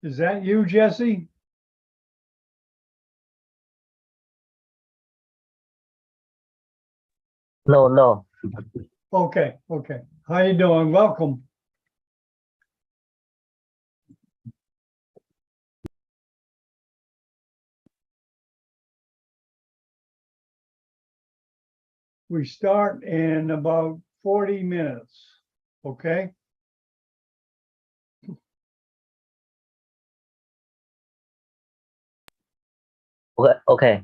Is that you, Jesse? No, no. Okay, okay. How you doing? Welcome. We start in about 40 minutes, okay? Okay.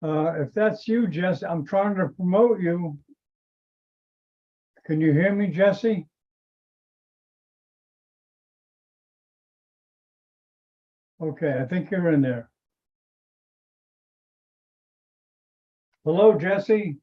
If that's you, Jesse, I'm trying to promote you. Can you hear me, Jesse? Okay, I think you're in there. Hello, Jesse.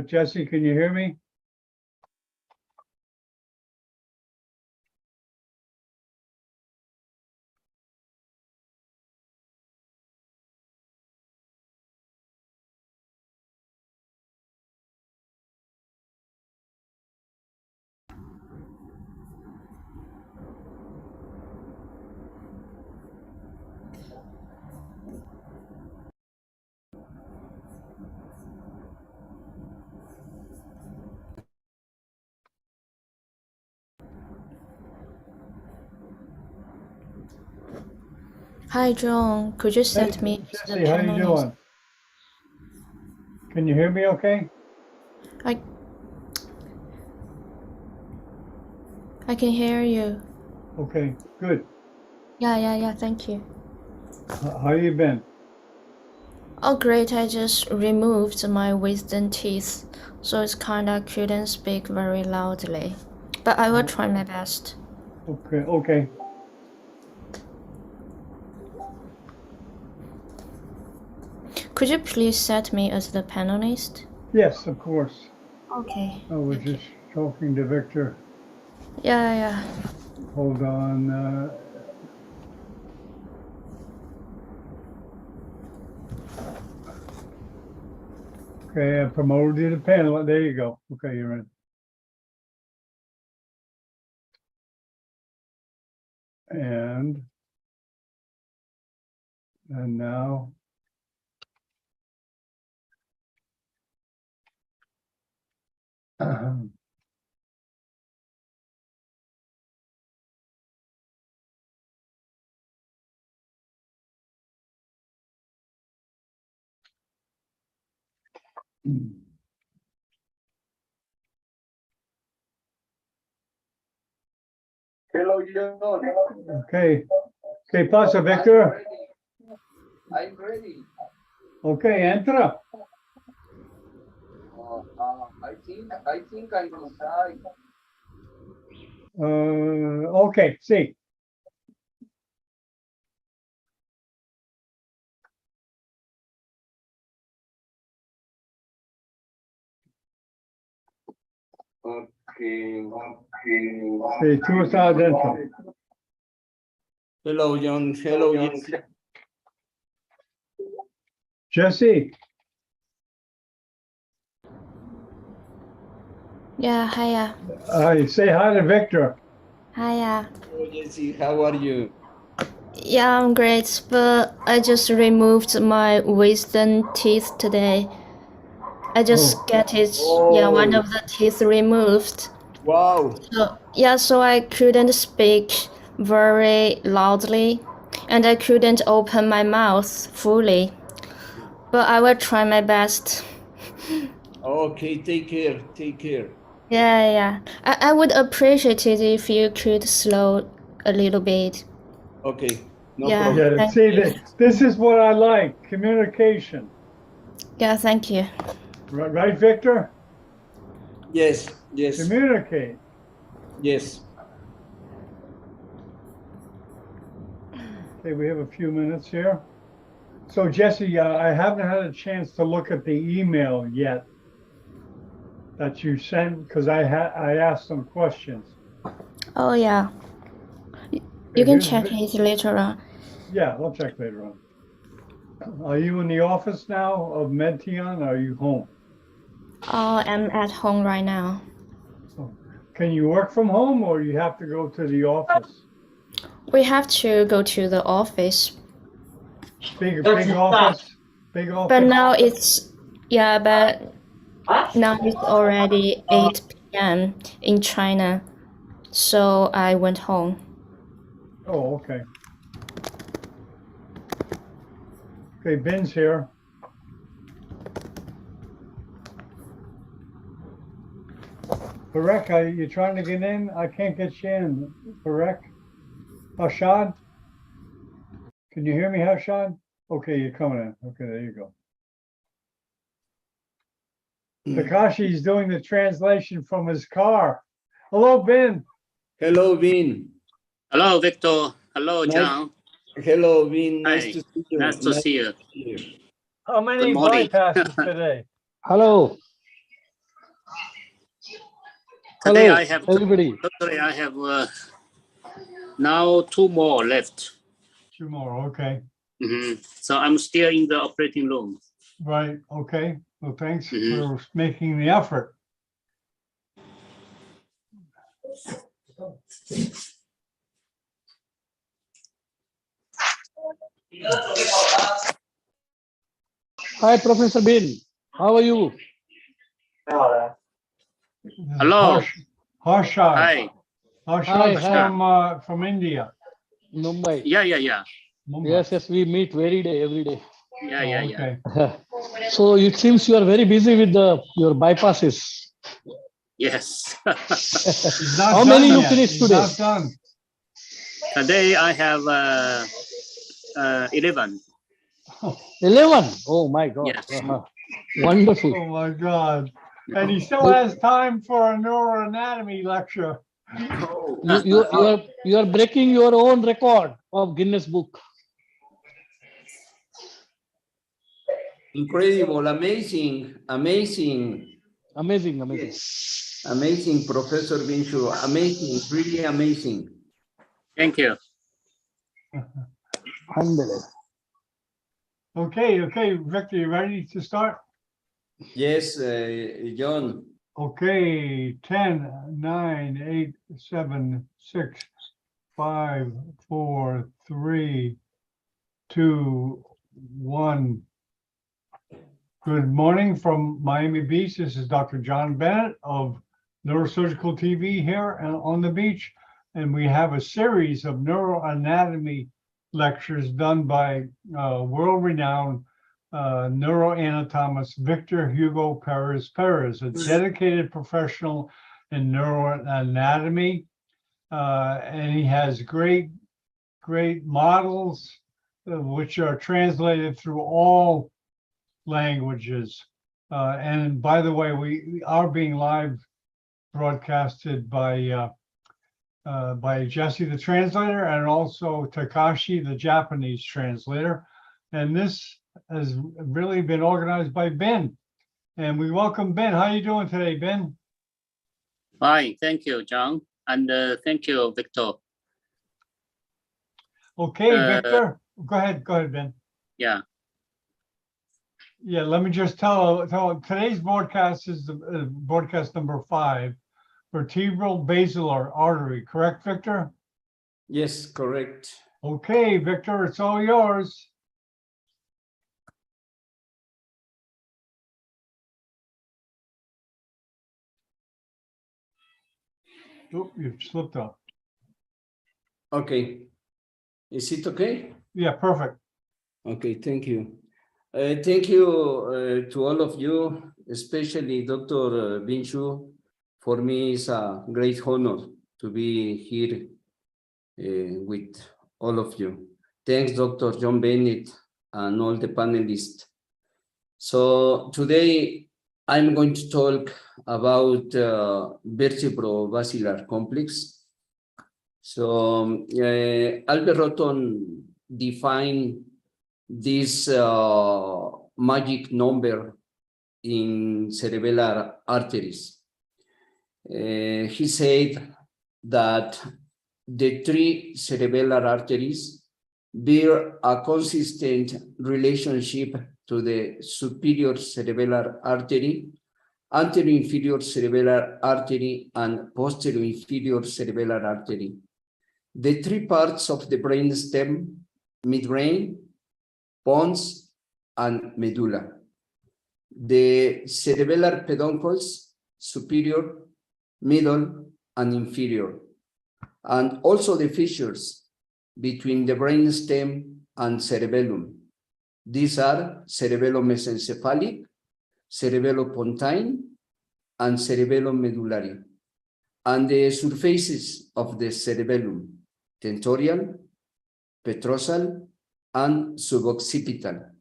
Jesse, can you hear me? Hi, John. Could you set me as the Jesse, how you panelist? doing? Can you hear me okay? I can hear you. Okay, good. Yeah. Thank you. How you been? Oh, great. I just removed my wisdom teeth, so it's kinda couldn't speak very loudly. But I will try my best. Okay. Could you please set me as the panelist? Yes, of course. Okay. I was Thank you. just talking to Victor. Yeah. Hold on. Okay, I promoted you to panel. There you go. Okay, you're in. And now. Hello, John. Okay. ¿Qué pasa, Victor? I'm ready. Okay, entra. I think I'm inside. Okay, sí. Okay. Sí, tú estás adentro. Hello, John. Hello, Jesse. Jesse, Yeah, hiya. say hi to Victor. Hiya. Hello, Jesse. How are you? Yeah, I'm great, but I just removed my wisdom teeth today. I just get it, one of the teeth removed. Wow. So I couldn't speak very loudly, and I couldn't open my mouth fully. But I will try my best. Okay, take care. Take care. Yeah. I would appreciate it if you could slow a little bit. Okay, no Yeah. problem. Yeah, see, this is what I like, communication. Yeah, thank you. Right, Victor? Yes. Communicate. Yes. Okay, we have a few minutes here. So Jesse, I haven't had a chance to look at the email yet that you sent because I asked some questions. Oh, yeah. You can check it later on. Yeah, I'll check later on. Are you in the office now of Medtion? Or are you home? Oh, I'm at home right now. Can you work from home or you have to go to the office? We have to go to the office. Big office? Big office? But now now it's already 8 p.m. in China. So I went home. Oh, okay. Okay, Ben's here. Parek, are you trying to get in? I can't get you in. Parek? Hashad? Can you hear me, Hashad? Okay, you're coming in. Okay, there you go. Takashi's doing the translation from his car. Hello, Ben. Hello, Vin. Hello, Victor. Hello, Nice- John. Hello, Vin. Hi. Nice to see you. Nice to see you. How many Good morning. bypasses today? Hello. Today Hello, I have everybody. Today I have now 2 more left. 2 more, okay. So I'm still in the operating room. Right, okay. Well, thanks for making the effort. Hi, Professor Bin. How are you? Hello. Harshad. Hi. Harshad Hi. from India. Mumbai. Yeah. Mumbai. Yes, we meet every day. Yeah. Okay. So it seems you are very busy with your bypasses. Yes. He's not How done many you yet. finished He's today? not done. Today I have 11. 11. Oh my God. Yes. Wonderful. Oh my God. And he still has time for a neuroanatomy lecture. You are breaking your own record of Guinness Book. Incredible, amazing, Amazing. Professor Binshu. Amazing, really amazing. Thank you. Alhamdulillah. Okay, Victor, you ready to start? Yes, John. Okay, 10, 9, 8, 7, 6, 5, 4, 3, 2, 1. Good morning from Miami Beach. This is Dr. John Bennett of Neurosurgical TV here on the beach. And we have a series of neuroanatomy lectures done by world-renowned neuroanatomist Victor Hugo Perez, a dedicated professional in neuroanatomy. And he has great models which are translated through all languages. And by the way, we are being live broadcasted by Jesse, the translator, and also Takashi, the Japanese translator. And this has really been organized by Ben. And we welcome Ben. How are you doing today, Ben? Fine. Thank you, John. And thank you, Victor. Okay, Victor. Go ahead, Ben. Yeah. Yeah, let me just tell today's broadcast is the broadcast number 5, vertebral basilar artery, correct, Victor? Yes, correct. Okay, Victor, it's all yours. Oh, you've slipped up. Okay. Is it okay? Yeah, perfect. Okay, thank you. Thank you to all of you, especially Dr. Binshu. For me, it's a great honor to be here with all of you. Thanks, Dr. John Bennett and all the panelists. So today I'm going to talk about vertebrovascular complex. So Albert Roton defined this magic number in cerebellar arteries. He said that the 3 cerebellar arteries bear a consistent relationship to the superior cerebellar artery, anterior inferior cerebellar artery, and posterior inferior cerebellar artery. The 3 parts of the brain stem, midbrain, pons, and medulla. The cerebellar peduncles, superior, middle, and inferior, and also the fissures between the brain stem and cerebellum. These are cerebellum mesencephalic, cerebellopontine, and cerebellum medullary, and the surfaces of the cerebellum, tentorial, petrosal, and suboccipital.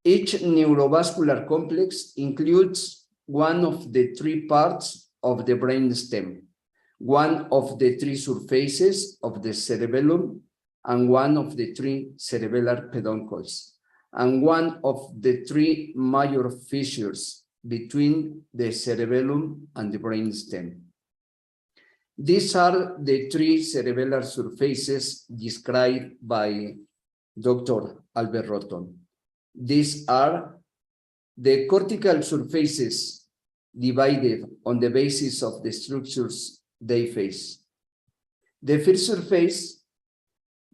Each neurovascular complex includes one of the 3 parts of the brain stem, one of the 3 surfaces of the cerebellum, and one of the 3 cerebellar peduncles, and one of the 3 major fissures between the cerebellum and the brain stem. These are the 3 cerebellar surfaces described by Dr. Albert Roton. These are the cortical surfaces divided on the basis of the structures they face. The first surface,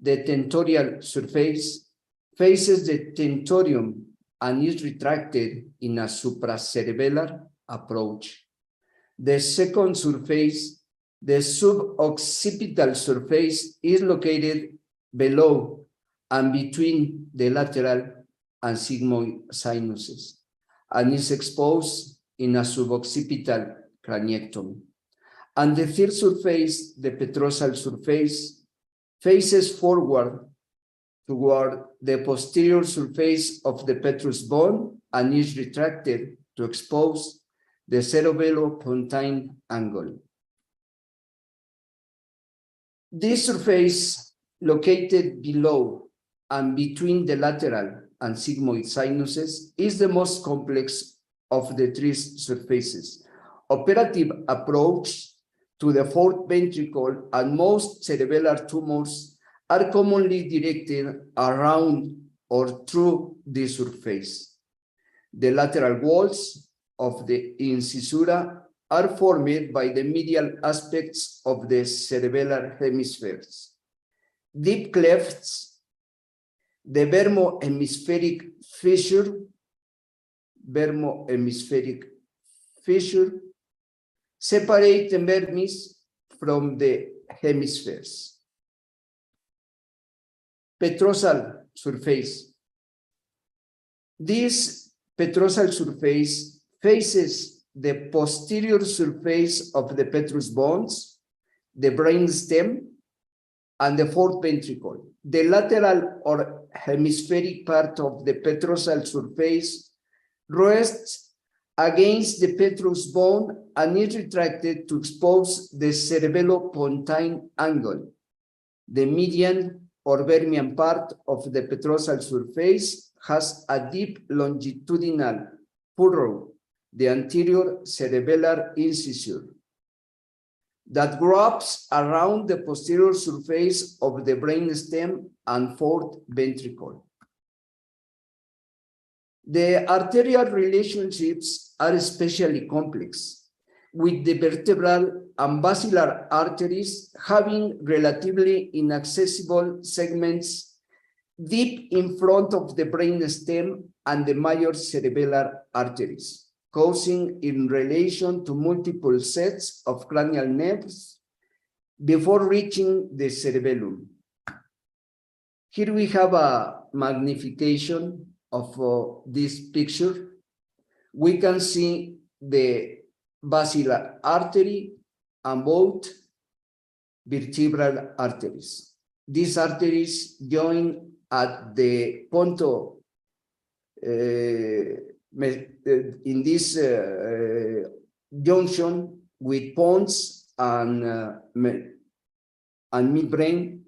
the tentorial surface, faces the tentorium and is retracted in a supracerebellar approach. The second surface, the suboccipital surface, is located below and between the lateral and sigmoid sinuses, and is exposed in a suboccipital craniectomy. And the third surface, the petrosal surface, faces forward toward the posterior surface of the petrous bone and is retracted to expose the cerebellopontine angle. This surface, located below and between the lateral and sigmoid sinuses, is the most complex of the three surfaces. Operative approach to the fourth ventricle and most cerebellar tumors are commonly directed around or through this surface. The lateral walls of the incisura are formed by the medial aspects of the cerebellar hemispheres. Deep clefts, the vermohemispheric fissure, separate the vermis from the hemispheres. Petrosal surface. This petrosal surface faces the posterior surface of the petrous bones, the brain stem, and the fourth ventricle. The lateral or hemispheric part of the petrosal surface rests against the petrous bone and is retracted to expose the cerebellopontine angle. The median or vermian part of the petrosal surface has a deep longitudinal furrow, the anterior cerebellar incisure, that wraps around the posterior surface of the brain stem and fourth ventricle. The arterial relationships are especially complex, with the vertebral and basilar arteries having relatively inaccessible segments deep in front of the brain stem and the major cerebellar arteries, causing in relation to multiple sets of cranial nerves before reaching the cerebellum. Here we have a magnification of this picture. We can see the basilar artery and both vertebral arteries. These arteries join at the ponto in this junction with pons and midbrain,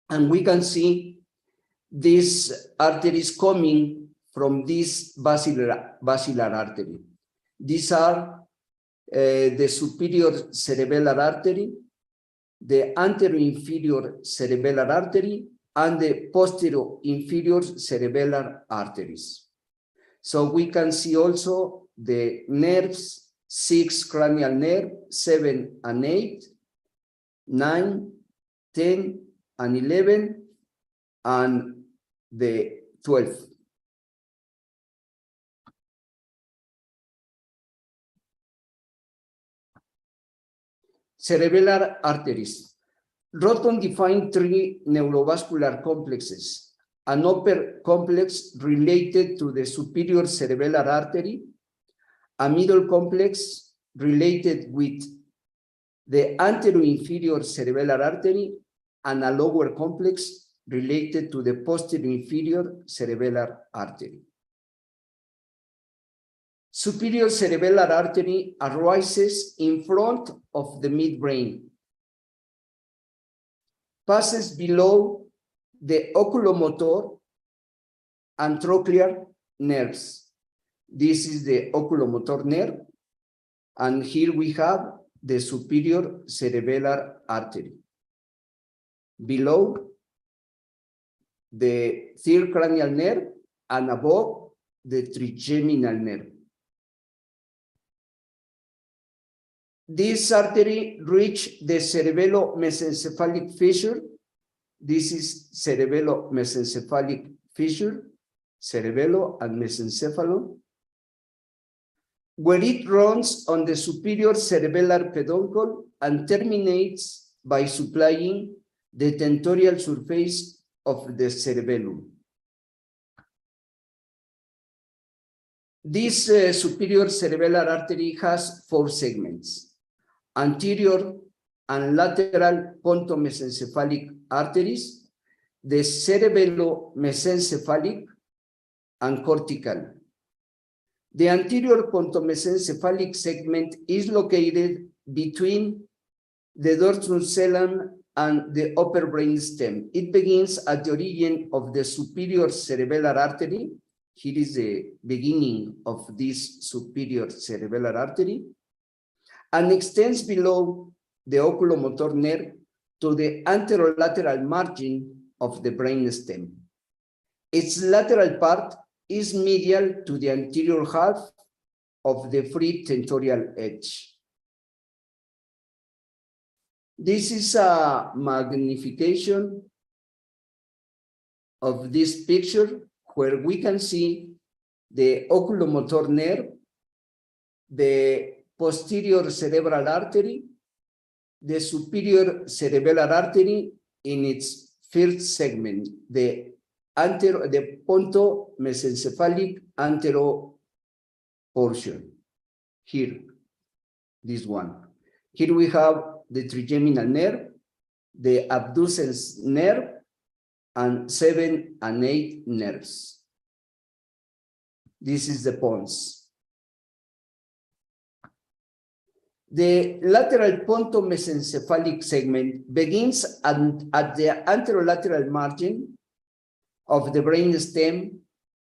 and we can see these arteries coming from this basilar artery. These are the superior cerebellar artery, the anterior inferior cerebellar artery, and the posterior inferior cerebellar arteries. So we can see also the nerves, 6 cranial nerve, 7 and 8, 9, 10 and 11, and the 12th. Cerebellar arteries. Roton defined 3 neurovascular complexes: an upper complex related to the superior cerebellar artery, a middle complex related with the anterior inferior cerebellar artery, and a lower complex related to the posterior inferior cerebellar artery. Superior cerebellar artery arises in front of the midbrain, passes below the oculomotor and trochlear nerves. This is the oculomotor nerve, and here we have the superior cerebellar artery. Below the third cranial nerve and above the trigeminal nerve. This artery reaches the cerebello-mesencephalic fissure. This is cerebello-mesencephalic fissure, cerebello and mesencephalon, where it runs on the superior cerebellar peduncle and terminates by supplying the tentorial surface of the cerebellum. This superior cerebellar artery has 4 segments: anterior and lateral pontomesencephalic arteries, the cerebellomesencephalic, and cortical. The anterior pontomesencephalic segment is located between the dorsum cellum and the upper brainstem. It begins at the origin of the superior cerebellar artery. Here is the beginning of this superior cerebellar artery, and extends below the oculomotor nerve to the anterolateral margin of the brainstem. Its lateral part is medial to the anterior half of the free tentorial edge. This is a magnification of this picture where we can see the oculomotor nerve, the posterior cerebral artery, the superior cerebellar artery in its first segment, the pontomesencephalic antero portion. Here, this one. Here we have the trigeminal nerve, the abducens nerve, and 7 and 8 nerves. This is the pons. The lateral pontomesencephalic segment begins at the anterolateral margin of the brainstem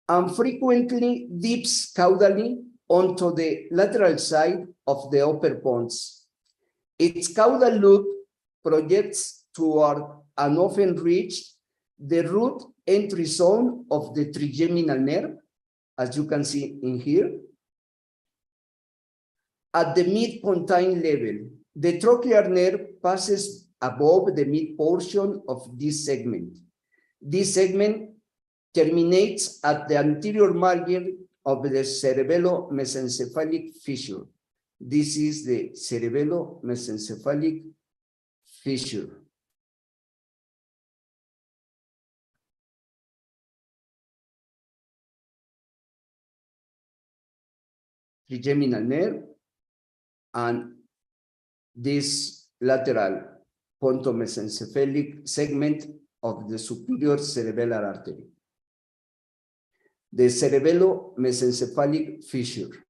and frequently dips caudally onto the lateral side of the upper pons. Its caudal loop projects toward and often reaches the root entry zone of the trigeminal nerve, as you can see in here. At the mid-pontine level, the trochlear nerve passes above the mid portion of this segment. This segment terminates at the anterior margin of the cerebellomesencephalic fissure. This is the cerebellomesencephalic fissure. Trigeminal nerve and this lateral pontomesencephalic segment of the superior cerebellar artery. The cerebellomesencephalic fissure.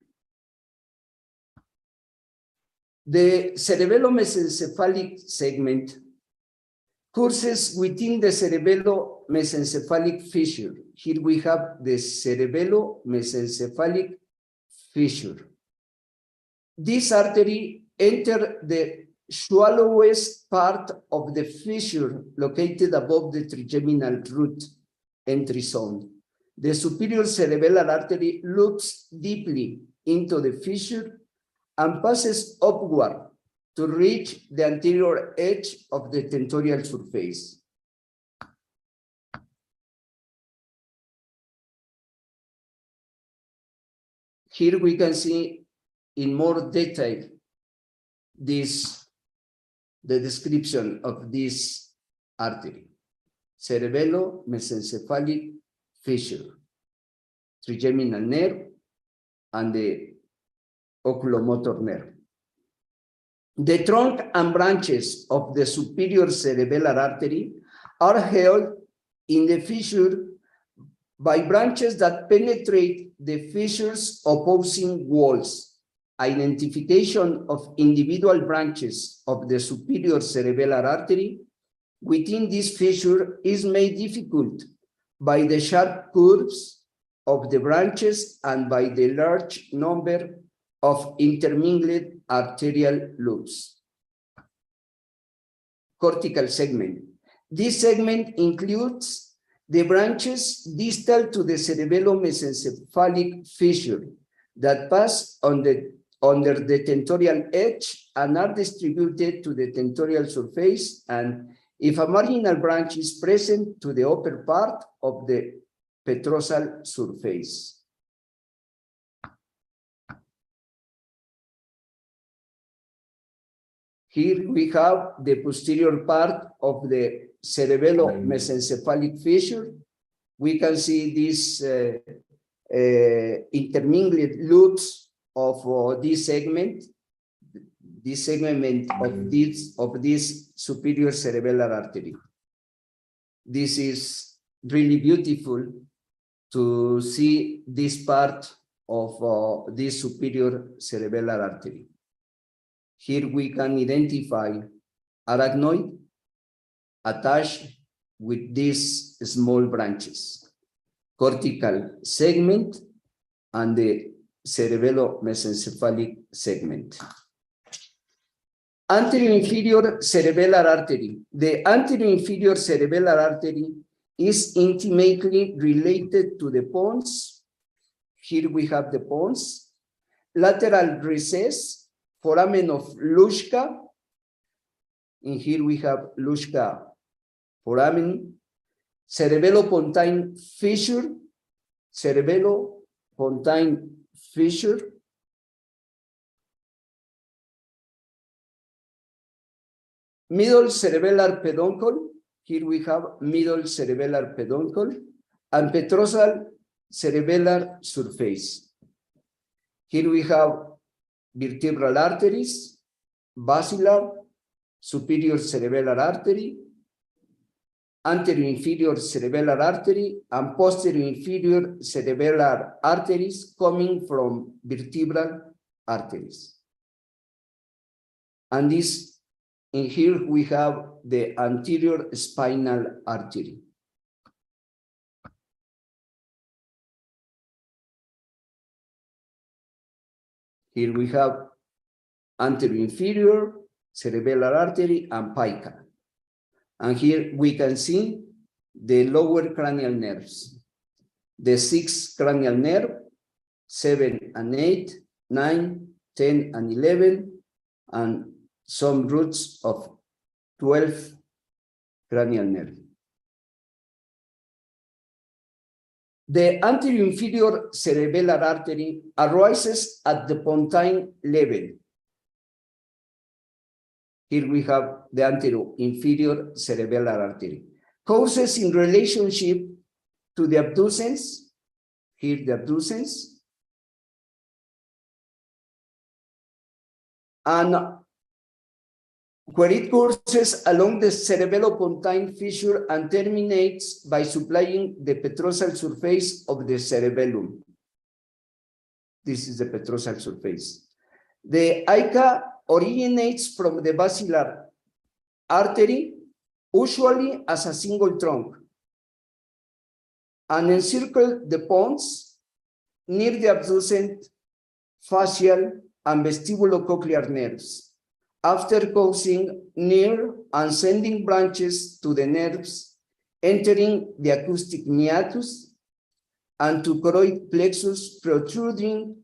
The cerebellomesencephalic segment courses within the cerebellomesencephalic fissure. Here we have the cerebellomesencephalic fissure. This artery enters the shallowest part of the fissure located above the trigeminal root entry zone. The superior cerebellar artery loops deeply into the fissure and passes upward to reach the anterior edge of the tentorial surface. Here we can see in more detail the description of this artery. Cerebellomesencephalic fissure, trigeminal nerve, and the oculomotor nerve. The trunk and branches of the superior cerebellar artery are held in the fissure by branches that penetrate the fissure's opposing walls. Identification of individual branches of the superior cerebellar artery within this fissure is made difficult by the sharp curves of the branches and by the large number of intermingled arterial loops. Cortical segment. This segment includes the branches distal to the cerebellomesencephalic fissure that pass under the tentorial edge and are distributed to the tentorial surface, and if a marginal branch is present, to the upper part of the petrosal surface. Here we have the posterior part of the cerebellomesencephalic fissure. We can see these intermingled loops of this segment of this superior cerebellar artery. This is really beautiful to see this part of this superior cerebellar artery. Here we can identify arachnoid attached with these small branches, cortical segment and the cerebellomesencephalic segment. Anterior inferior cerebellar artery. The anterior inferior cerebellar artery is intimately related to the pons. Here we have the pons. Lateral recess, foramen of Luschka. And here we have Luschka foramen. Cerebellopontine fissure. Cerebellopontine fissure. Middle cerebellar peduncle. Here we have middle cerebellar peduncle and petrosal cerebellar surface. Here we have vertebral arteries, basilar, superior cerebellar artery, anterior inferior cerebellar artery, and posterior inferior cerebellar arteries coming from vertebral arteries. And this, in here we have the anterior spinal artery. Here we have anterior inferior cerebellar artery and pica. And here we can see the lower cranial nerves. The 6 cranial nerve, 7 and 8, 9, 10 and 11, and some roots of 12 cranial nerve. The anterior inferior cerebellar artery arises at the pontine level. Here we have the anterior inferior cerebellar artery. Causes in relationship to the abducens. Here the abducens. And where it courses along the cerebellopontine fissure and terminates by supplying the petrosal surface of the cerebellum. This is the petrosal surface. The ICA originates from the basilar artery, usually as a single trunk, and encircle the pons near the abducent, facial, and vestibulocochlear nerves, after causing near and sending branches to the nerves, entering the acoustic meatus and to choroid plexus protruding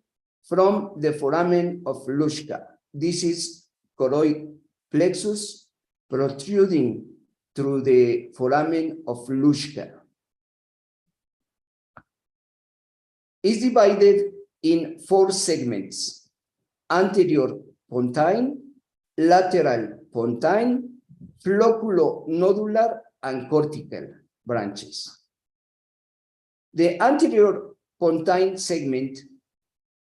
from the foramen of Luschka. This is choroid plexus protruding through the foramen of Luschka. It's divided in 4 segments: anterior pontine, lateral pontine, flocculo-nodular, and cortical branches. The anterior pontine segment,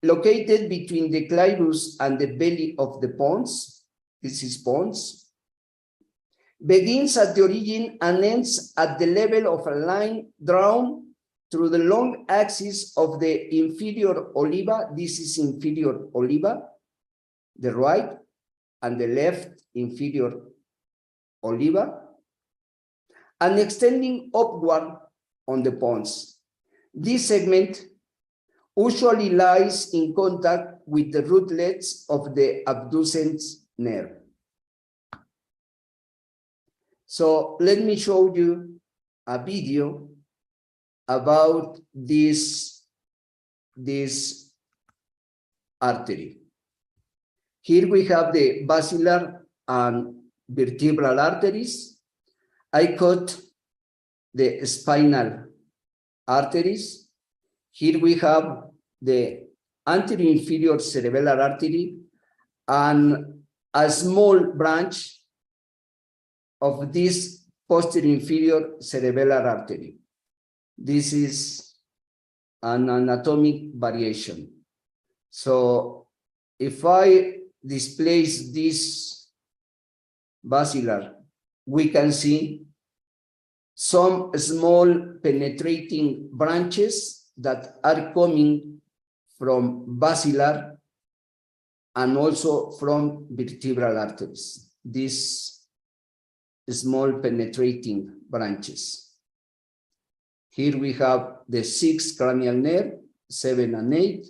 located between the clivus and the belly of the pons, this is pons, begins at the origin and ends at the level of a line drawn through the long axis of the inferior oliva. This is inferior oliva, the right, and the left inferior oliva, and extending upward on the pons. This segment usually lies in contact with the rootlets of the abducens nerve. So let me show you a video about this artery. Here we have the basilar and vertebral arteries. I cut the spinal arteries. Here we have the anterior inferior cerebellar artery and a small branch of this posterior inferior cerebellar artery. This is an anatomic variation. So if I displace this basilar, we can see some small penetrating branches that are coming from basilar and also from vertebral arteries. These small penetrating branches. Here we have the 6 cranial nerve, 7 and 8.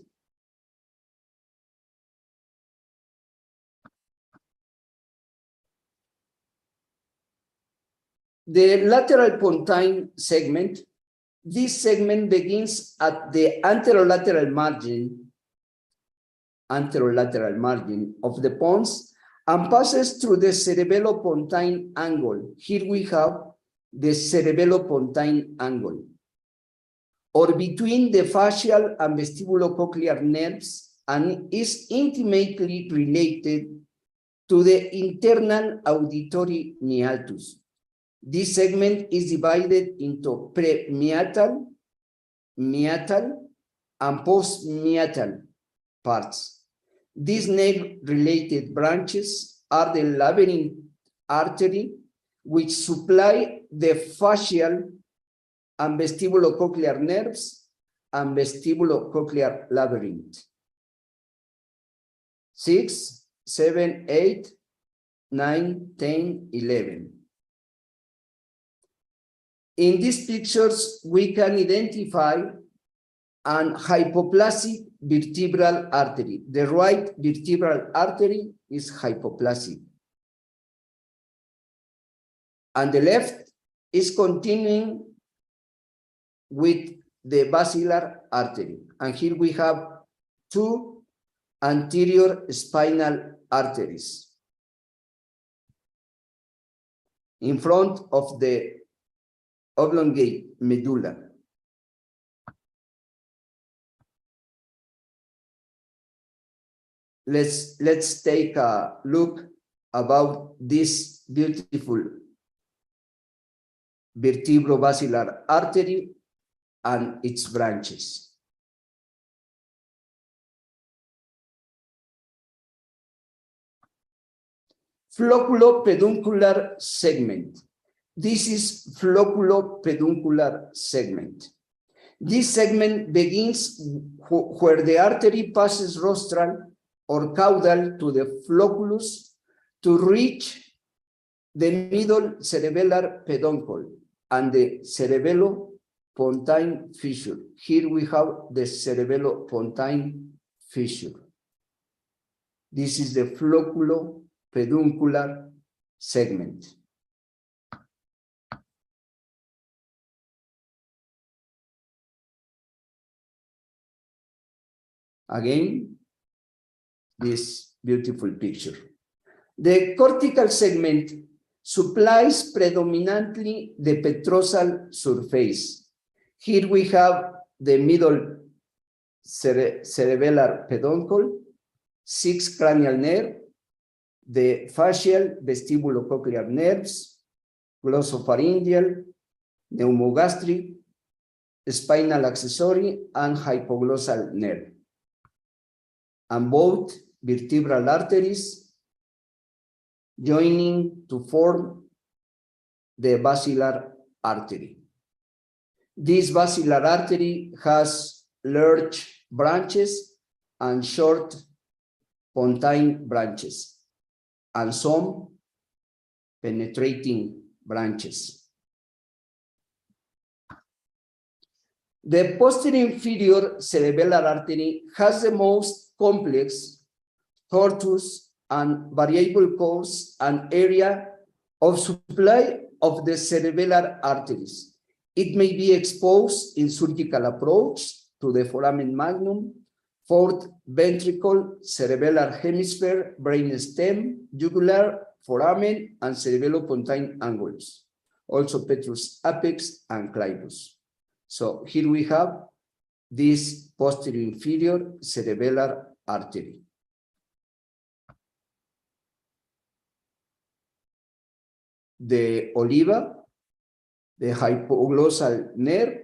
The lateral pontine segment, this segment begins at the anterolateral margin of the pons and passes through the cerebellopontine angle. Here we have the cerebellopontine angle, or between the facial and vestibulocochlear nerves, and is intimately related to the internal auditory meatus. This segment is divided into pre-meatal, meatal, and post-meatal parts. These nerve-related branches are the labyrinth artery, which supply the facial and vestibulocochlear nerves and vestibulocochlear labyrinth. 6, 7, 8, 9, 10, 11. In these pictures, we can identify an hypoplastic vertebral artery. The right vertebral artery is hypoplastic. And the left is continuing with the basilar artery. And here we have 2 anterior spinal arteries in front of the oblongate medulla. Let's take a look about this beautiful vertebrovascular artery and its branches. Flocculopeduncular segment. This is flocculopeduncular segment. This segment begins where the artery passes rostral or caudal to the flocculus to reach the middle cerebellar peduncle and the cerebellopontine fissure. Here we have the cerebellopontine fissure. This is the flocculopeduncular segment. Again, this beautiful picture. The cortical segment supplies predominantly the petrosal surface. Here we have the middle cerebellar peduncle, 6 cranial nerve, the facial vestibulocochlear nerves, glossopharyngeal, pneumogastric, spinal accessory, and hypoglossal nerve. And both vertebral arteries joining to form the basilar artery. This basilar artery has large branches and short pontine branches, and some penetrating branches. The posterior inferior cerebellar artery has the most complex, tortuous, and variable course and area of supply of the cerebellar arteries. It may be exposed in surgical approach to the foramen magnum, fourth ventricle, cerebellar hemisphere, brain stem, jugular, foramen, and cerebellopontine angles. Also petrous apex and clivus. So here we have this posterior inferior cerebellar artery. The oliva the hypoglossal nerve,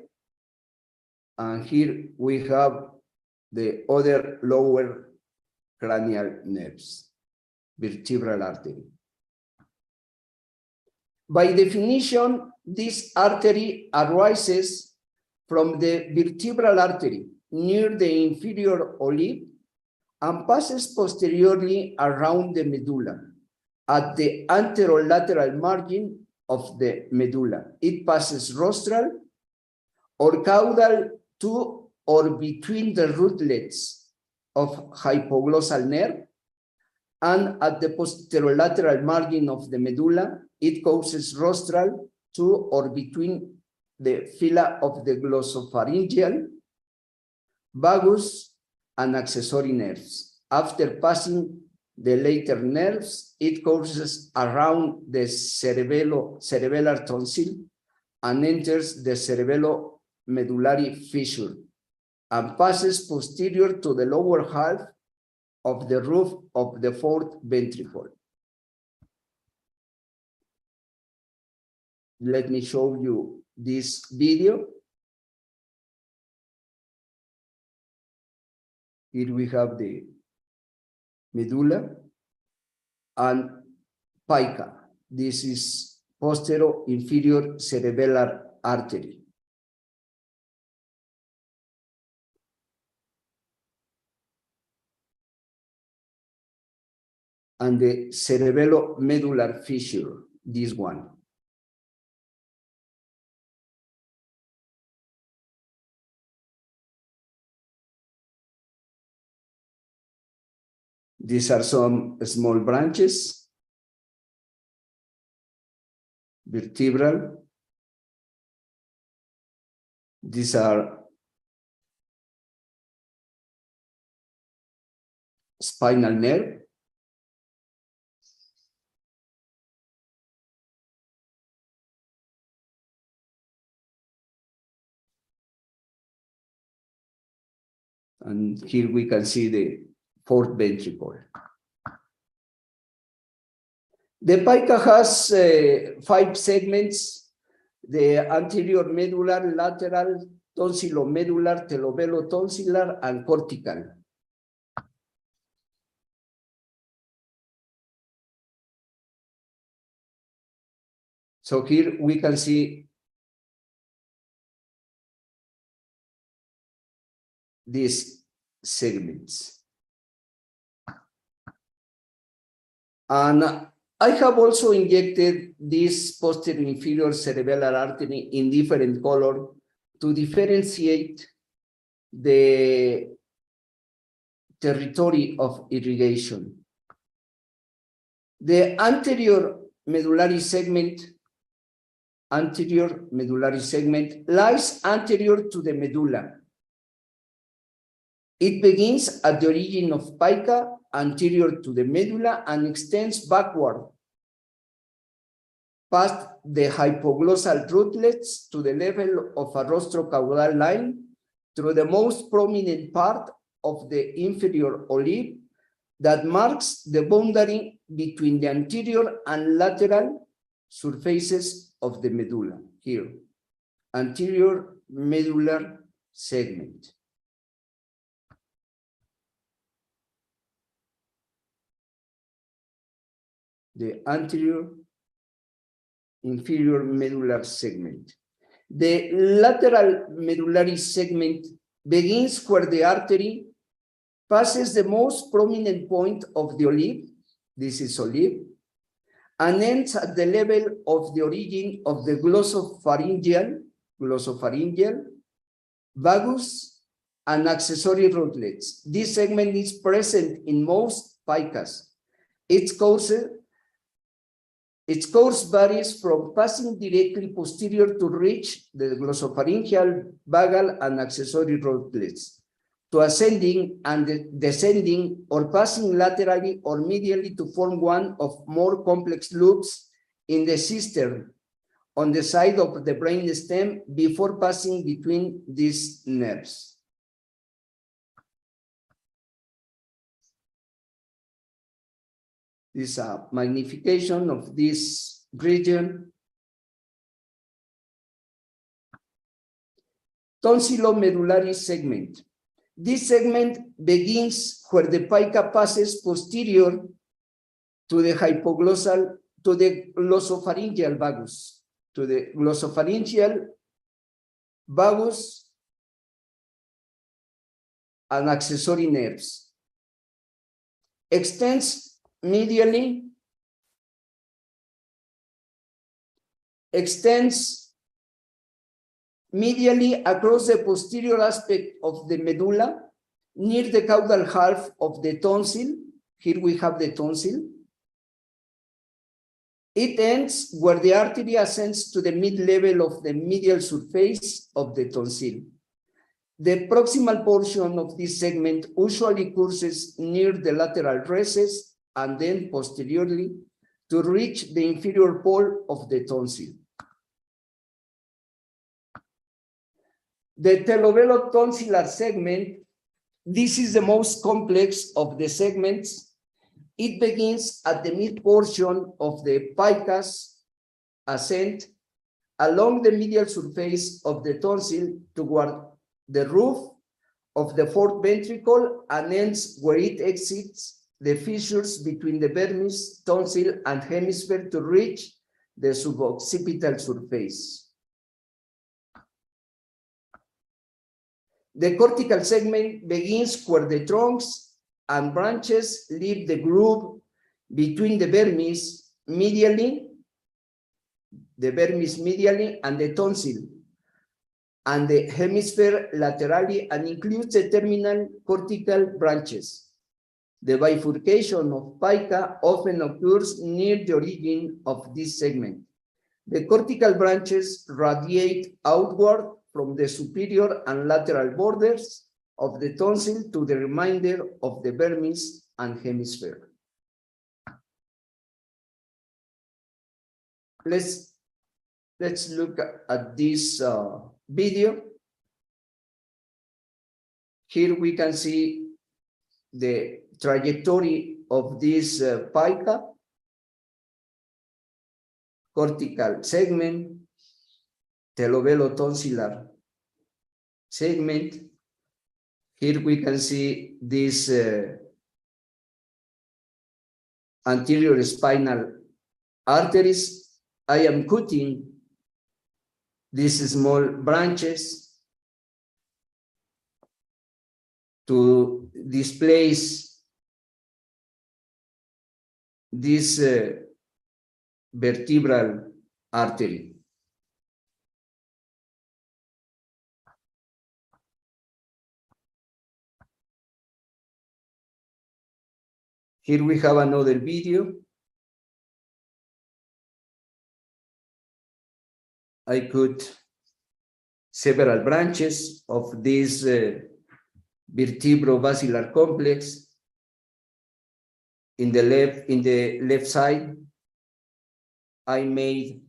and here we have the other lower cranial nerves, vertebral artery. By definition, this artery arises from the vertebral artery near the inferior olive and passes posteriorly around the medulla at the anterolateral margin of the medulla. It passes rostral or caudal to or between the rootlets of hypoglossal nerve, and at the posterolateral margin of the medulla, it causes rostral to or between the fila of the glossopharyngeal, vagus, and accessory nerves. After passing the later nerves, it courses around the cerebellar tonsil and enters the cerebellomedullary fissure and passes posterior to the lower half of the roof of the fourth ventricle. Let me show you this video. Here we have the medulla and pica. This is posterior inferior cerebellar artery. And the cerebellomedular fissure, this one. These are some small branches, vertebral. These are spinal nerve. And here we can see the fourth ventricle. The pica has 5 segments: the anterior medular, lateral, tonsillomedular, telobellotonsillar, and cortical. So here we can see these segments. And I have also injected this posterior inferior cerebellar artery in different color to differentiate the territory of irrigation. The anterior medullary segment lies anterior to the medulla. It begins at the origin of pica, anterior to the medulla, and extends backward past the hypoglossal rootlets to the level of a rostrocaudal line through the most prominent part of the inferior olive that marks the boundary between the anterior and lateral surfaces of the medulla. Here, anterior medular segment. The anterior inferior medular segment. The lateral medullary segment begins where the artery passes the most prominent point of the olive, this is olive, and ends at the level of the origin of the glossopharyngeal, vagus, and accessory rootlets. This segment is present in most picas. Its course varies from passing directly posterior to reach the glossopharyngeal, vagal, and accessory rootlets, to ascending and descending, or passing laterally or medially to form one of more complex loops in the cistern on the side of the brain stem before passing between these nerves. This is a magnification of this region. tonsillomedullary segment. This segment begins where the pica passes posterior to the hypoglossal, to the glossopharyngeal vagus, to the glossopharyngeal vagus and accessory nerves. Extends medially, across the posterior aspect of the medulla, near the caudal half of the tonsil. Here we have the tonsil. It ends where the artery ascends to the mid-level of the medial surface of the tonsil. The proximal portion of this segment usually courses near the lateral recess and then posteriorly to reach the inferior pole of the tonsil. The telovelotonsillar segment, this is the most complex of the segments. It begins at the mid portion of the picas ascent along the medial surface of the tonsil toward the roof of the fourth ventricle and ends where it exits the fissures between the vermis, tonsil, and hemisphere to reach the suboccipital surface. The cortical segment begins where the trunks and branches leave the groove between the vermis medially and the tonsil, and the hemisphere laterally, and includes the terminal cortical branches. The bifurcation of pica often occurs near the origin of this segment. The cortical branches radiate outward from the superior and lateral borders of the tonsil to the remainder of the vermis and hemisphere. Let's look at this video. Here we can see the trajectory of this pica, cortical segment, telovelotonsillar segment. Here we can see this anterior spinal arteries. I am cutting these small branches to displace this vertebral artery. Here we have another video. I cut several branches of this vertebrovascular complex. In the left side, I made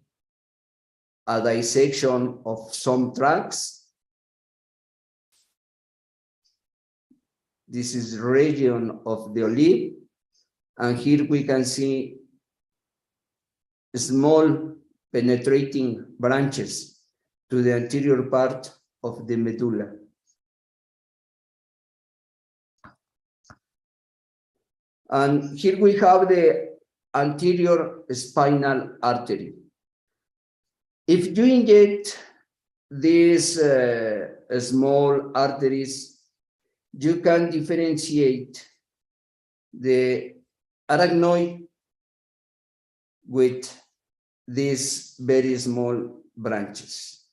a dissection of some tracts. This is the region of the olive, and here we can see small penetrating branches to the anterior part of the medulla. And here we have the anterior spinal artery. If you inject these small arteries, you can differentiate the arachnoid with these very small branches.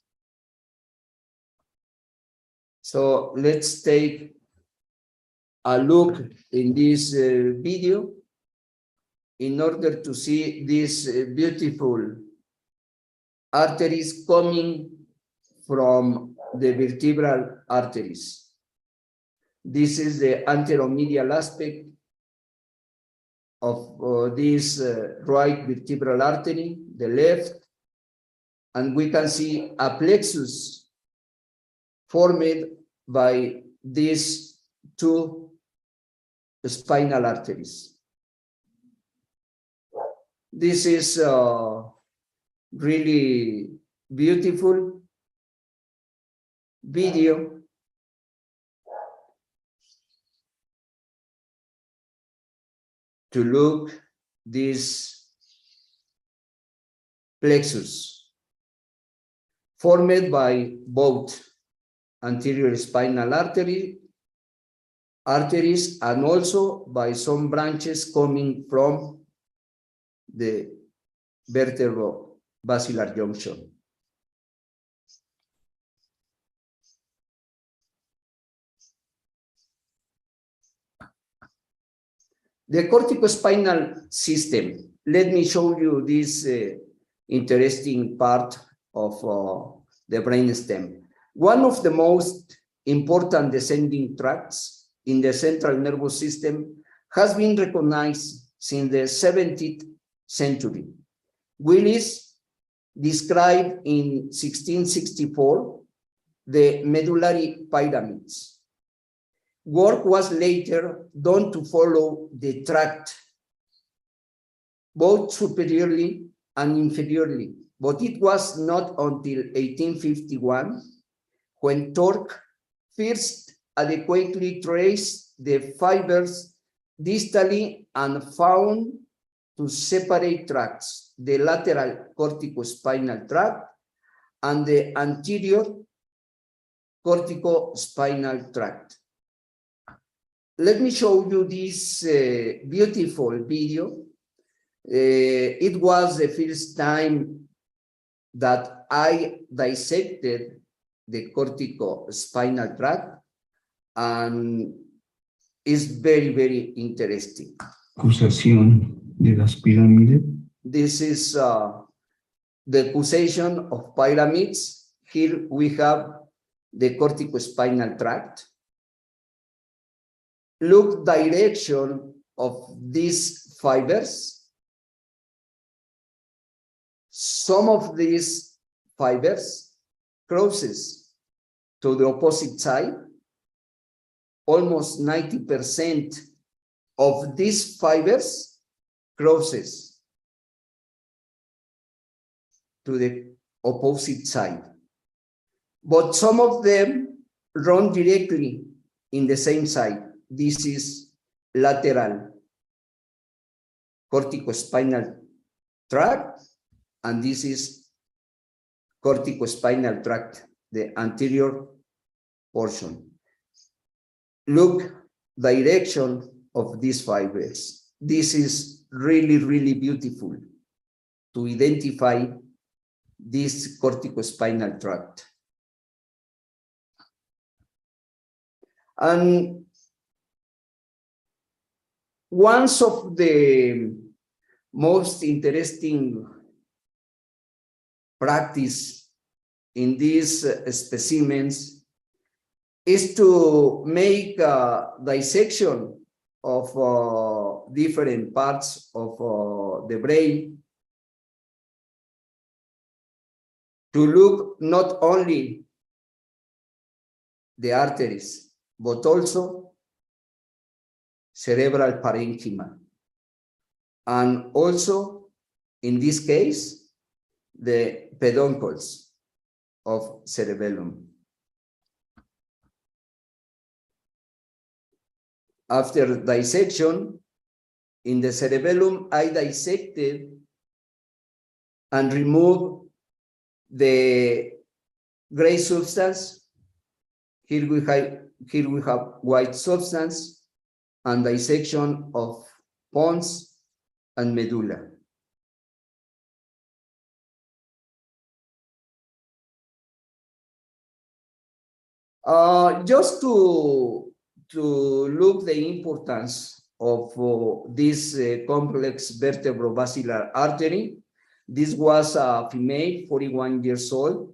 So let's take a look in this video in order to see these beautiful arteries coming from the vertebral arteries. This is the anteromedial aspect of this right vertebral artery, the left, and we can see a plexus formed by these two spinal arteries. This is really beautiful. video to look this plexus formed by both anterior spinal arteries and also by some branches coming from the vertebro-basilar junction. The corticospinal system. Let me show you this interesting part of the brainstem. One of the most important descending tracts in the central nervous system has been recognized since the 17th century. Willis described in 1664 the medullary pyramids. Work was later done to follow the tract, both superiorly and inferiorly, but it was not until 1851 when Torque first adequately traced the fibers distally and found to separate tracts, the lateral corticospinal tract and the anterior corticospinal tract. Let me show you this beautiful video. It was the first time that I dissected the corticospinal tract, and it's very, very interesting. Acusación de las pirámides. This is the accusation of pyramids. Here we have the corticospinal tract. Look direction of these fibers. Some of these fibers crosses to the opposite side. Almost 90% of these fibers crosses to the opposite side. But some of them run directly in the same side. This is lateral corticospinal tract, and this is corticospinal tract, the anterior portion. Look direction of these fibers. This is really, really beautiful to identify this corticospinal tract. And one of the most interesting practice in these specimens is to make a dissection of different parts of the brain to look not only the arteries, but also cerebral parenchyma, and also, in this case, the peduncles of cerebellum. After dissection, in the cerebellum, I dissected and removed the gray substance. Here we have white substance, and dissection of pons and medulla. Just to look the importance of this complex vertebro-basilar artery, this was a female, 41 years old,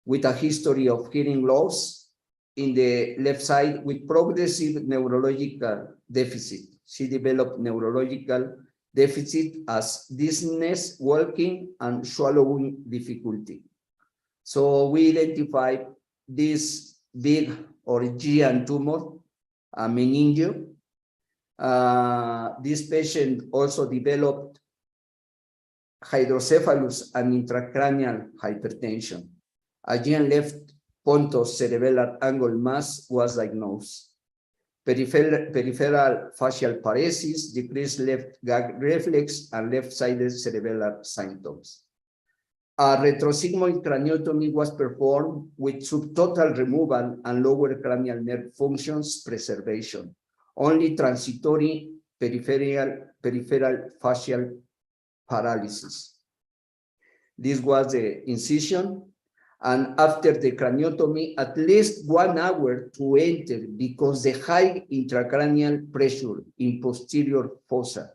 with a history of hearing loss in the left side with progressive neurological deficit. She developed neurological deficit as dizziness, walking, and swallowing difficulty. So we identified this big or giant tumor, a meningio. This patient also developed hydrocephalus and intracranial hypertension. A giant left pontocerebellar angle mass was diagnosed. Peripheral facial paresis, decreased left gag reflex, and left-sided cerebellar symptoms. A retrosigmoid craniotomy was performed with subtotal removal and lower cranial nerve functions preservation. Only transitory peripheral facial paralysis. This was the incision, and after the craniotomy, at least 1 hour to enter because the high intracranial pressure in posterior fossa.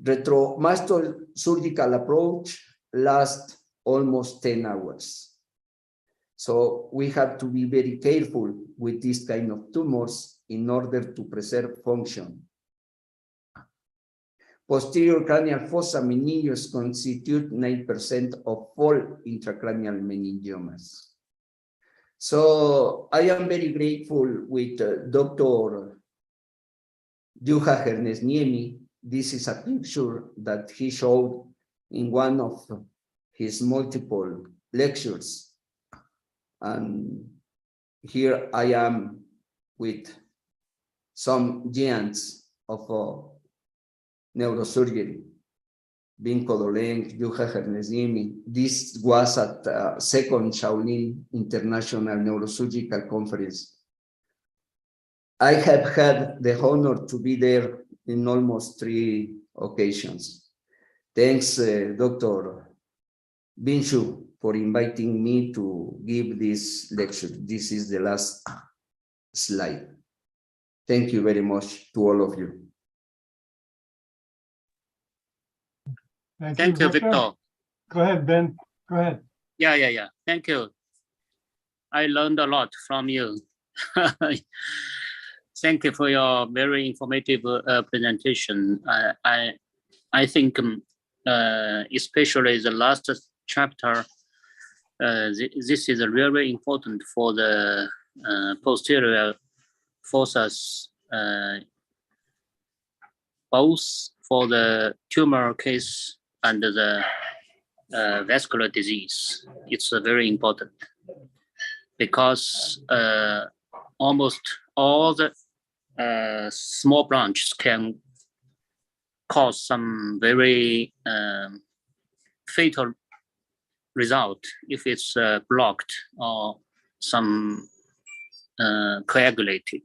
Retromastoid surgical approach lasts almost 10 hours. So we have to be very careful with this kind of tumors in order to preserve function. Posterior cranial fossa meningios constitute 9% of all intracranial meningiomas. So I am very grateful with Dr. Juha Hernesniemi. This is a picture that he showed in one of his multiple lectures. And here I am with some giants of neurosurgery, Vinko Doleng, Juha Hernesniemi. This was at second Shaolin International Neurosurgical Conference. I have had the honor to be there in almost 3 occasions. Thanks, Dr. Binshu, for inviting me to give this lecture. This is the last slide. Thank you very much to all of you. Thank you, Victor. Go ahead, Ben. Go ahead. Yeah. Thank you. I learned a lot from you. Thank you for your very informative presentation. I think especially the last chapter, this is really important for the posterior fossas, both for the tumor case and the vascular disease. It's very important because almost all the small branches can cause some very fatal result if it's blocked or some coagulated.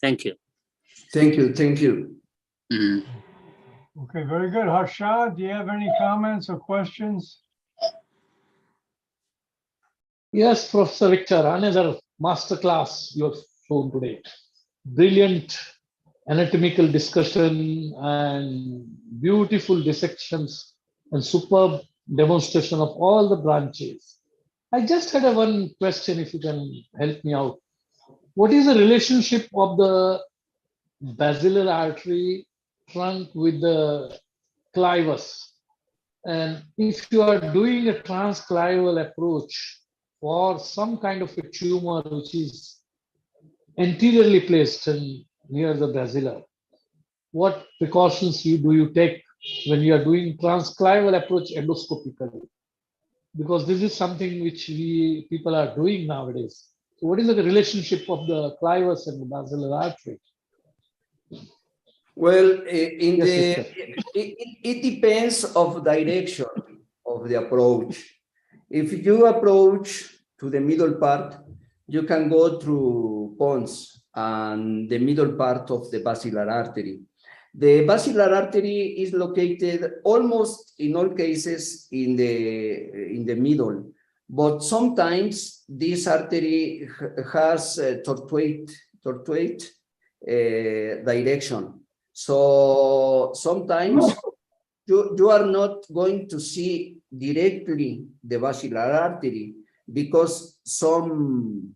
Thank you. Thank you. Mm. Okay, very good. Harshad, do you have any comments or questions? Yes, Professor Victor, another masterclass you have shown today. Brilliant anatomical discussion and beautiful dissections and superb demonstration of all the branches. I just had one question, if you can help me out. What is the relationship of the basilar artery trunk with the clivus? And if you are doing a transclival approach for some kind of a tumor which is anteriorly placed and near the basilar, what precautions do you take when you are doing transclival approach endoscopically? Because this is something which people are doing nowadays. So what is the relationship of the clivus and the basilar artery? Well, Yes, it depends of direction of the approach. If you approach to the middle part, you can go through pons and the middle part of the basilar artery. The basilar artery is located almost in all cases in the middle, but sometimes this artery has a tortuate direction. So sometimes you are not going to see directly the basilar artery because some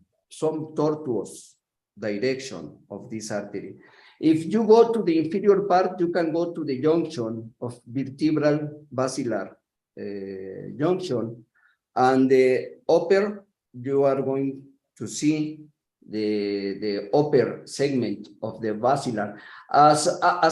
tortuous direction of this artery. If you go to the inferior part, you can go to the junction of vertebral basilar junction, and the upper, you are going to see the upper segment of the basilar. As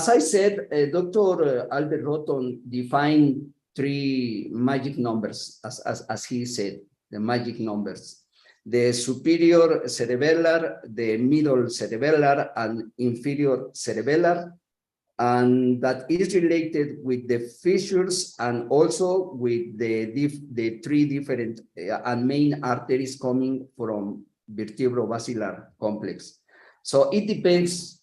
I said, Dr. Albert Roton defined 3 magic numbers, as he said. the magic numbers. The superior cerebellar, the middle cerebellar, and inferior cerebellar, and that is related with the fissures and also with the three different and main arteries coming from vertebrovascular complex. So it depends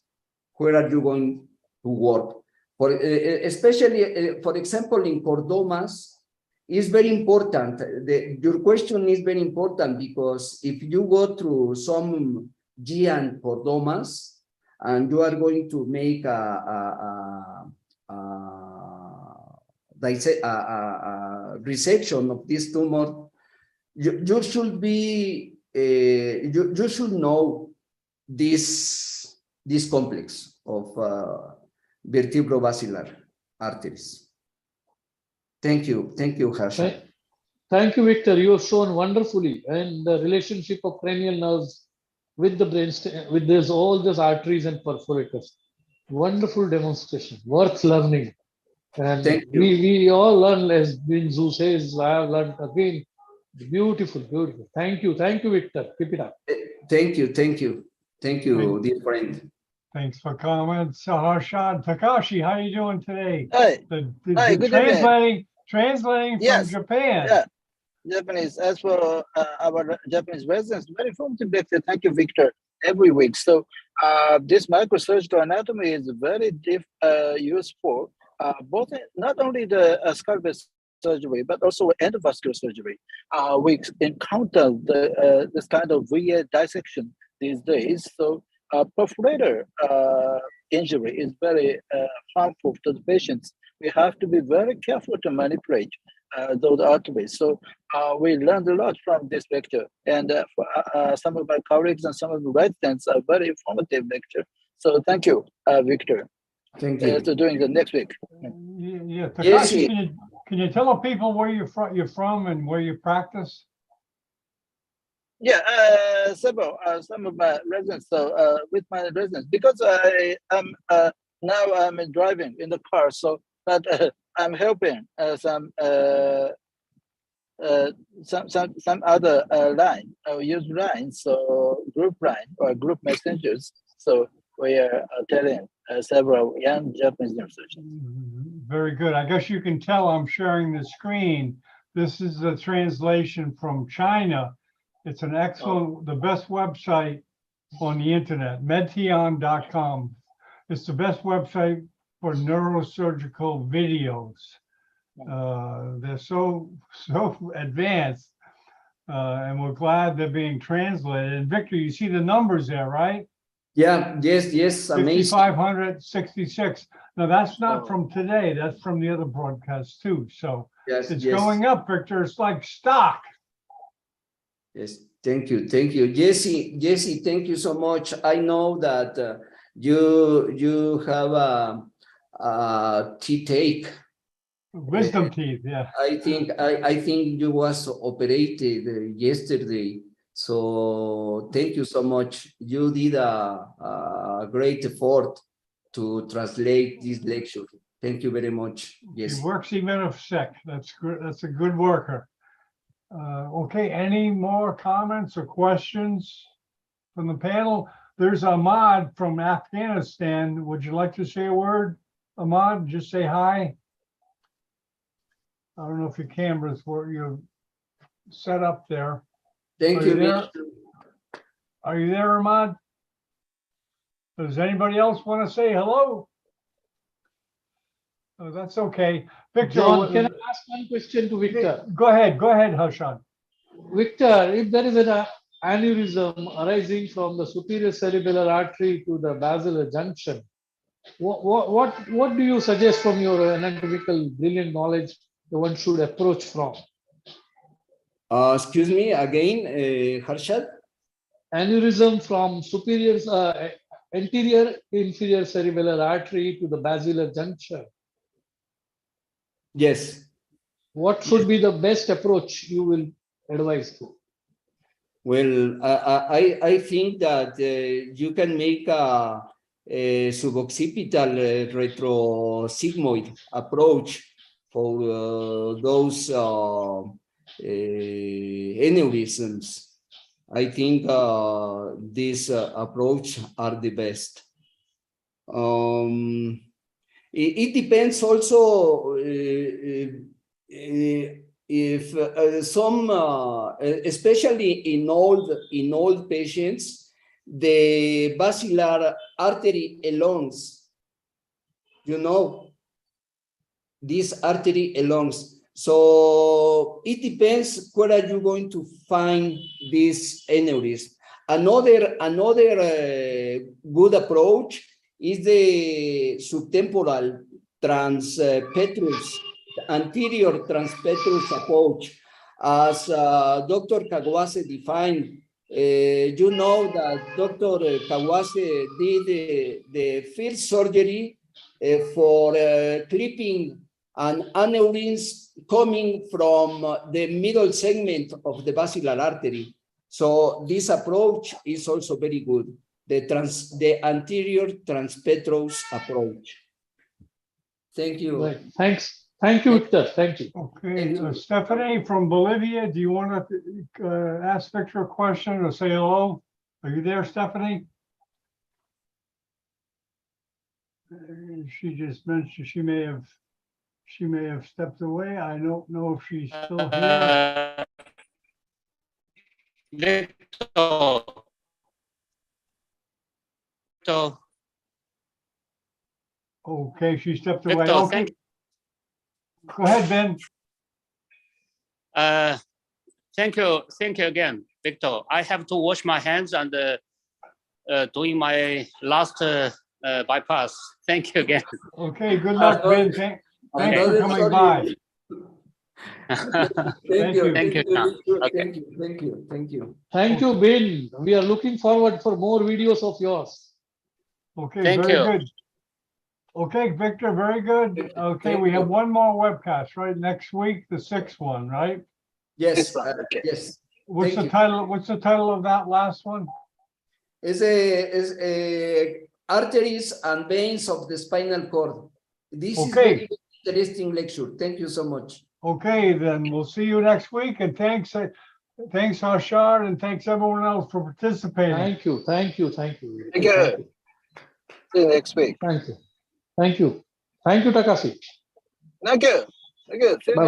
where are you going to work. For especially, for example, in chordomas, is very important. Your question is very important because if you go through some giant chordomas and you are going to make a resection of this tumor, you should be you should know this complex of vertebrovascular arteries. Thank you, Harsha. Thank you, Victor. You have shown wonderfully and the relationship of cranial nerves with the brainstem, with this all these arteries and perforators. Wonderful demonstration, worth learning. And Thank you. we all learn, as Binzu says, I have learned again. Beautiful, beautiful. Thank you, Victor. Keep it up. Thank you, dear friend. Thanks for comments, Harshan. Takashi, how you doing today? Hi. Hi, good evening. Translating from Yes. Japan. Yeah, Japanese. As for our Japanese residents, very informative lecture. Thank you, Victor. Every week. So this microsurgical anatomy is very useful. Both not only the skull surgery, but also endovascular surgery. We encounter this kind of VA dissection these days. So perforator injury is very harmful to the patients. We have to be very careful to manipulate those arteries. So we learned a lot from this lecture, and some of my colleagues and some of the residents are very informative lecture. So thank you, Victor. Thank you. To doing the next week. Yeah, Takashi, can you tell the people where you're from and where you practice? Yeah, several some of my residents. So with my residents, because I am now I'm driving in the car. So but I'm helping some other line, use line, so group line or group messengers. So we are telling several young Japanese neurosurgeons. Very good. I guess you can tell I'm sharing the screen. This is a translation from China. It's an excellent, the best website on the internet, medtion.com. It's the best website for neurosurgical videos. They're so advanced, and we're glad they're being translated. And Victor, you see the numbers there, right? Yeah, yes, amazing. 6,566. Now that's not from today. That's from the other broadcasts too. So yes, it's going up, Victor. It's like stock. Yes, thank you, Jesse. Thank you so much. I know that you have a teeth take. Wisdom teeth, yeah. I think you was operated yesterday. So thank you so much. You did a great effort to translate this lecture. Thank you very much. Yes. He works even if sick. That's good. That's a good worker. Okay, any more comments or questions from the panel? There's Ahmad from Afghanistan. Would you like to say a word, Ahmad? Just say hi. I don't know if your cameras were you're set up there. Thank you. Are you there, Ahmad? Does anybody else want to say hello? Oh, that's okay. Victor, John, can I ask one question to Victor? Go ahead, Harshan. Victor, if there is an aneurysm arising from the superior cerebellar artery to the basilar junction, what do you suggest from your anatomical brilliant knowledge the one should approach from? Excuse me again, Harshad? Aneurysm from superior anterior inferior cerebellar artery to the basilar junction. Yes. What should be the best approach you will advise to? Well, I think that you can make a suboccipital retrosigmoid approach for those aneurysms. I think this approach are the best. It depends also if some, especially in old patients, the basilar artery elongs, this artery elongs. So it depends where are you going to find this aneurysm. Another good approach is the subtemporal transpetrous, anterior transpetrous approach. As Dr. Kawase defined, you know that Dr. Kawase did the field surgery for clipping an aneurysm coming from the middle segment of the basilar artery. So this approach is also very good, the anterior transpetrous approach. Thank you. Right. Thanks. Thank you, Victor. Thank you. Okay, Stephanie from Bolivia, do you want to ask Victor a question or say hello? Are you there, Stephanie? She just mentioned she may have stepped away. I don't know if she's still here. Victor. Okay, she stepped away. Victor, Okay. Go ahead, Ben. Thank you again, Victor. I have to wash my hands and doing my last bypass. Thank you again. Okay, good luck, Ben. Thanks for coming by. Thank you. Thank you. Thank you. Thank you, Ben. We are looking forward for more videos of yours. Okay, Thank very you. good. Okay, Victor, very good. Okay, Thank we have you. one more webcast, right? Next week, the 6th one, right? Yes, Okay. yes. What's Thank the you. title? What's the title of that last one? Is a arteries and veins of the spinal cord. This is Okay. very interesting lecture. Thank you so much. Okay, then we'll see you next week. And thanks, Harshad, and thanks everyone else for participating. Thank you. Thank you. Thank you. See you next week. Thank you. Thank you. Thank you, Takashi. Thank you. See you Bye-bye.